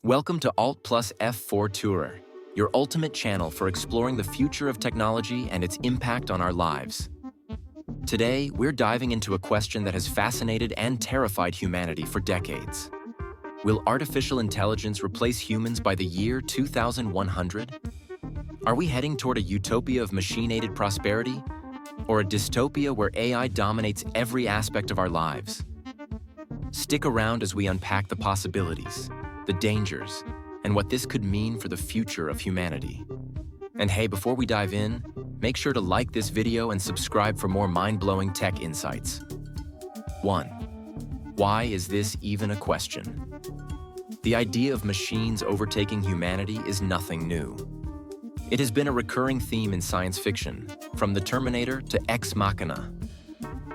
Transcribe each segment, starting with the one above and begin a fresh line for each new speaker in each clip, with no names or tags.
Welcome to Alt Plus F4 Tourer, your ultimate channel for exploring the future of technology and its impact on our lives. Today, we're diving into a question that has fascinated and terrified humanity for decades. Will artificial intelligence replace humans by the year 2100? Are we heading toward a utopia of machine-aided prosperity, or a dystopia where AI dominates every aspect of our lives? Stick around as we unpack the possibilities, the dangers, and what this could mean for the future of humanity. And hey, before we dive in, make sure to like this video and subscribe for more mind-blowing tech insights. 1. Why is this even a question? The idea of machines overtaking humanity is nothing new. It has been a recurring theme in science fiction, from the Terminator to Ex Machina.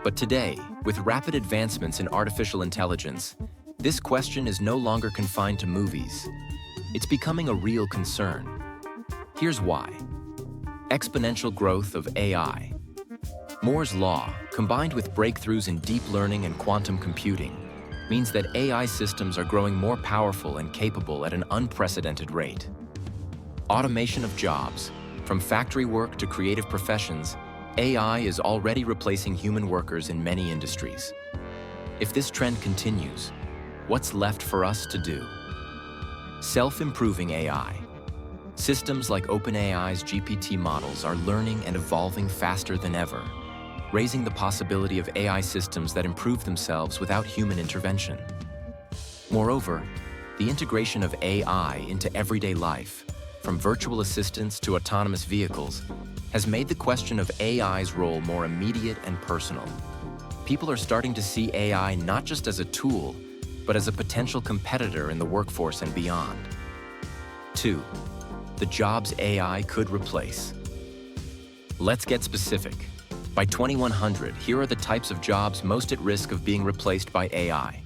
But today, with rapid advancements in artificial intelligence, this question is no longer confined to movies. It's becoming a real concern. Here's why. Exponential growth of AI. Moore's law, combined with breakthroughs in deep learning and quantum computing, means that AI systems are growing more powerful and capable at an unprecedented rate. Automation of jobs, from factory work to creative professions, AI is already replacing human workers in many industries. If this trend continues, what's left for us to do? Self-improving AI. Systems like OpenAI's GPT models are learning and evolving faster than ever, raising the possibility of AI systems that improve themselves without human intervention. Moreover, the integration of AI into everyday life, from virtual assistants to autonomous vehicles, has made the question of AI's role more immediate and personal. People are starting to see AI not just as a tool, but as a potential competitor in the workforce and beyond. 2. The jobs AI could replace. Let's get specific. By 2100, here are the types of jobs most at risk of being replaced by AI.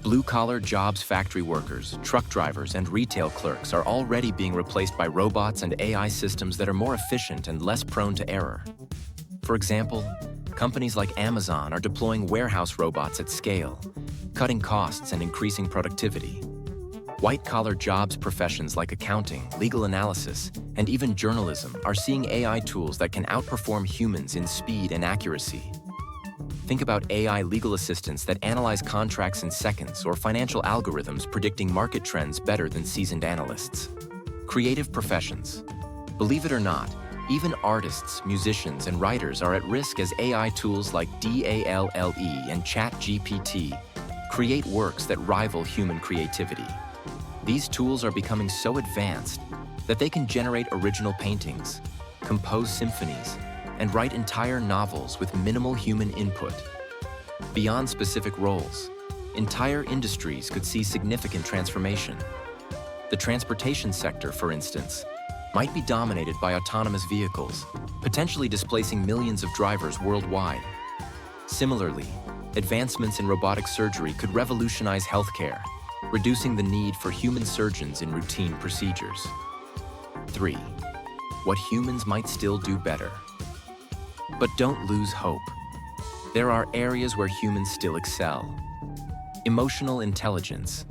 Blue-collar jobs, factory workers, truck drivers, and retail clerks are already being replaced by robots and AI systems that are more efficient and less prone to error. For example, companies like Amazon are deploying warehouse robots at scale, cutting costs and increasing productivity. White-collar jobs professions like accounting, legal analysis, and even journalism are seeing AI tools that can outperform humans in speed and accuracy. Think about AI legal assistants that analyze contracts in seconds or financial algorithms predicting market trends better than seasoned analysts. Creative professions. Believe it or not, even artists, musicians, and writers are at risk as AI tools like DALLE and ChatGPT create works that rival human creativity. These tools are becoming so advanced that they can generate original paintings, compose symphonies, and write entire novels with minimal human input. Beyond specific roles, entire industries could see significant transformation. The transportation sector, for instance, might be dominated by autonomous vehicles, potentially displacing millions of drivers worldwide. Similarly, advancements in robotic surgery could revolutionize healthcare, reducing the need for human surgeons in routine procedures. 3. What humans might still do better. But don't lose hope. There are areas where humans still excel. Emotional intelligence.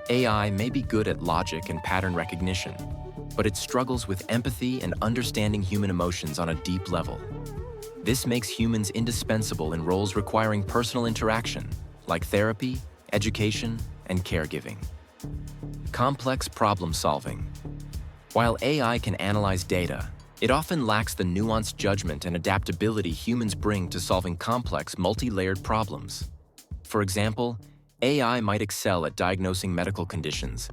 AI may be good at logic and pattern recognition, but it struggles with empathy and understanding human emotions on a deep level. This makes humans indispensable in roles requiring personal interaction, like therapy, education, and caregiving. Complex problem solving. While AI can analyze data, it often lacks the nuanced judgment and adaptability humans bring to solving complex, multi-layered problems. For example, AI might excel at diagnosing medical conditions,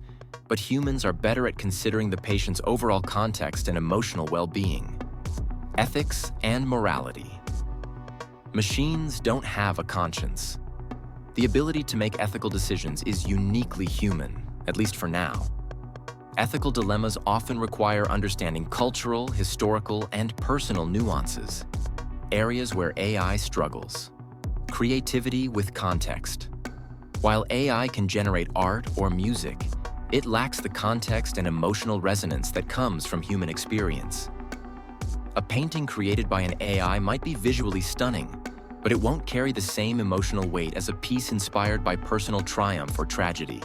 but humans are better at considering the patient's overall context and emotional well-being. Ethics and morality. Machines don't have a conscience. The ability to make ethical decisions is uniquely human, at least for now. Ethical dilemmas often require understanding cultural, historical, and personal nuances, areas where AI struggles. Creativity with context. While AI can generate art or music, it lacks the context and emotional resonance that comes from human experience. A painting created by an AI might be visually stunning, but it won't carry the same emotional weight as a piece inspired by personal triumph or tragedy.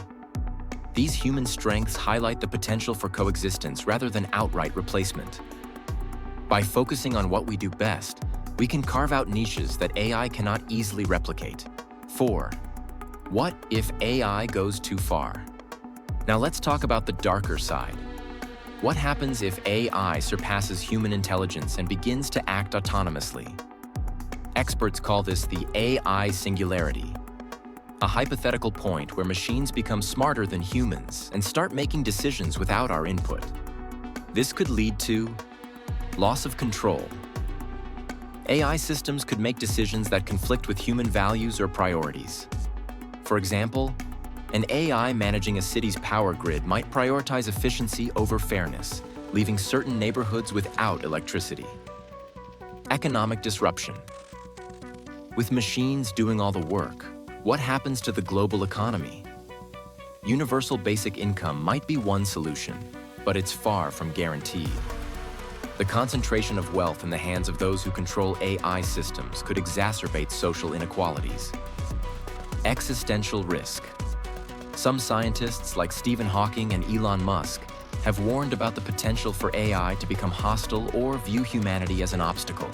These human strengths highlight the potential for coexistence rather than outright replacement. By focusing on what we do best, we can carve out niches that AI cannot easily replicate. 4. What if AI goes too far? Now let's talk about the darker side. What happens if AI surpasses human intelligence and begins to act autonomously? Experts call this the AI singularity, a hypothetical point where machines become smarter than humans and start making decisions without our input. This could lead to loss of control. AI systems could make decisions that conflict with human values or priorities. For example, an AI managing a city's power grid might prioritize efficiency over fairness, leaving certain neighborhoods without electricity. Economic disruption. With machines doing all the work, what happens to the global economy? Universal basic income might be one solution, but it's far from guaranteed. The concentration of wealth in the hands of those who control AI systems could exacerbate social inequalities. Existential risk. Some scientists, like Stephen Hawking and Elon Musk, have warned about the potential for AI to become hostile or view humanity as an obstacle.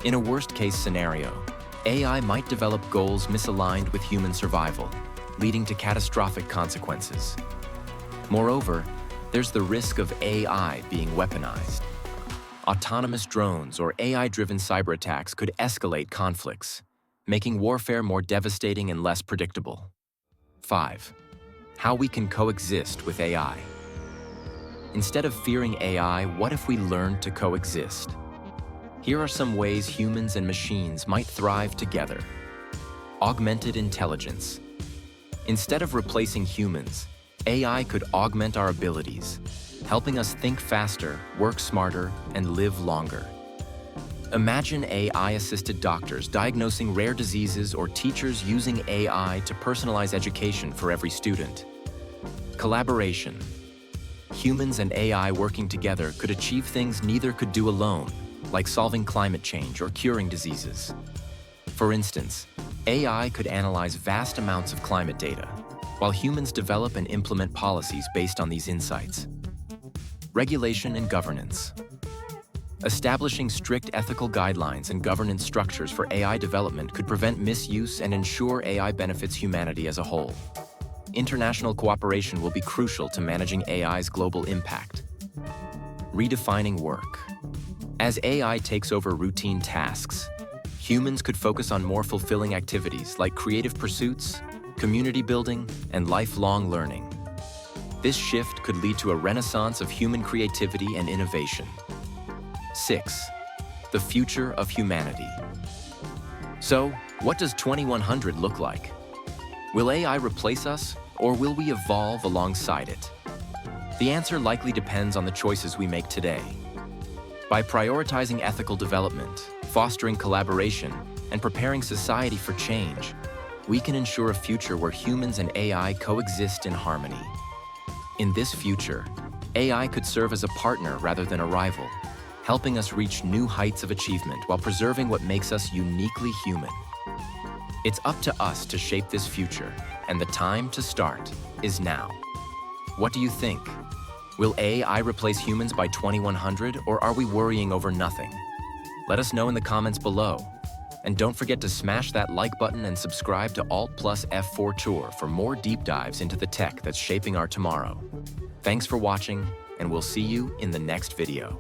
In a worst-case scenario, AI might develop goals misaligned with human survival, leading to catastrophic consequences. Moreover, there's the risk of AI being weaponized. Autonomous drones or AI-driven cyberattacks could escalate conflicts, making warfare more devastating and less predictable. 5. How we can coexist with AI. Instead of fearing AI, what if we learned to coexist? Here are some ways humans and machines might thrive together. Augmented intelligence. Instead of replacing humans, AI could augment our abilities, helping us think faster, work smarter, and live longer. Imagine AI-assisted doctors diagnosing rare diseases or teachers using AI to personalize education for every student. Collaboration. Humans and AI working together could achieve things neither could do alone, like solving climate change or curing diseases. For instance, AI could analyze vast amounts of climate data, while humans develop and implement policies based on these insights. Regulation and governance. Establishing strict ethical guidelines and governance structures for AI development could prevent misuse and ensure AI benefits humanity as a whole. International cooperation will be crucial to managing AI's global impact. Redefining work. As AI takes over routine tasks, humans could focus on more fulfilling activities like creative pursuits, community building, and lifelong learning. This shift could lead to a renaissance of human creativity and innovation. 6. The future of humanity. So, what does 2100 look like? Will AI replace us, or will we evolve alongside it? The answer likely depends on the choices we make today. By prioritizing ethical development, fostering collaboration, and preparing society for change, we can ensure a future where humans and AI coexist in harmony. In this future, AI could serve as a partner rather than a rival, helping us reach new heights of achievement while preserving what makes us uniquely human. It's up to us to shape this future, and the time to start is now. What do you think? Will AI replace humans by 2100, or are we worrying over nothing? Let us know in the comments below. And don't forget to smash that like button and subscribe to Alt Plus F4 Tour for more deep dives into the tech that's shaping our tomorrow. Thanks for watching, and we'll see you in the next video.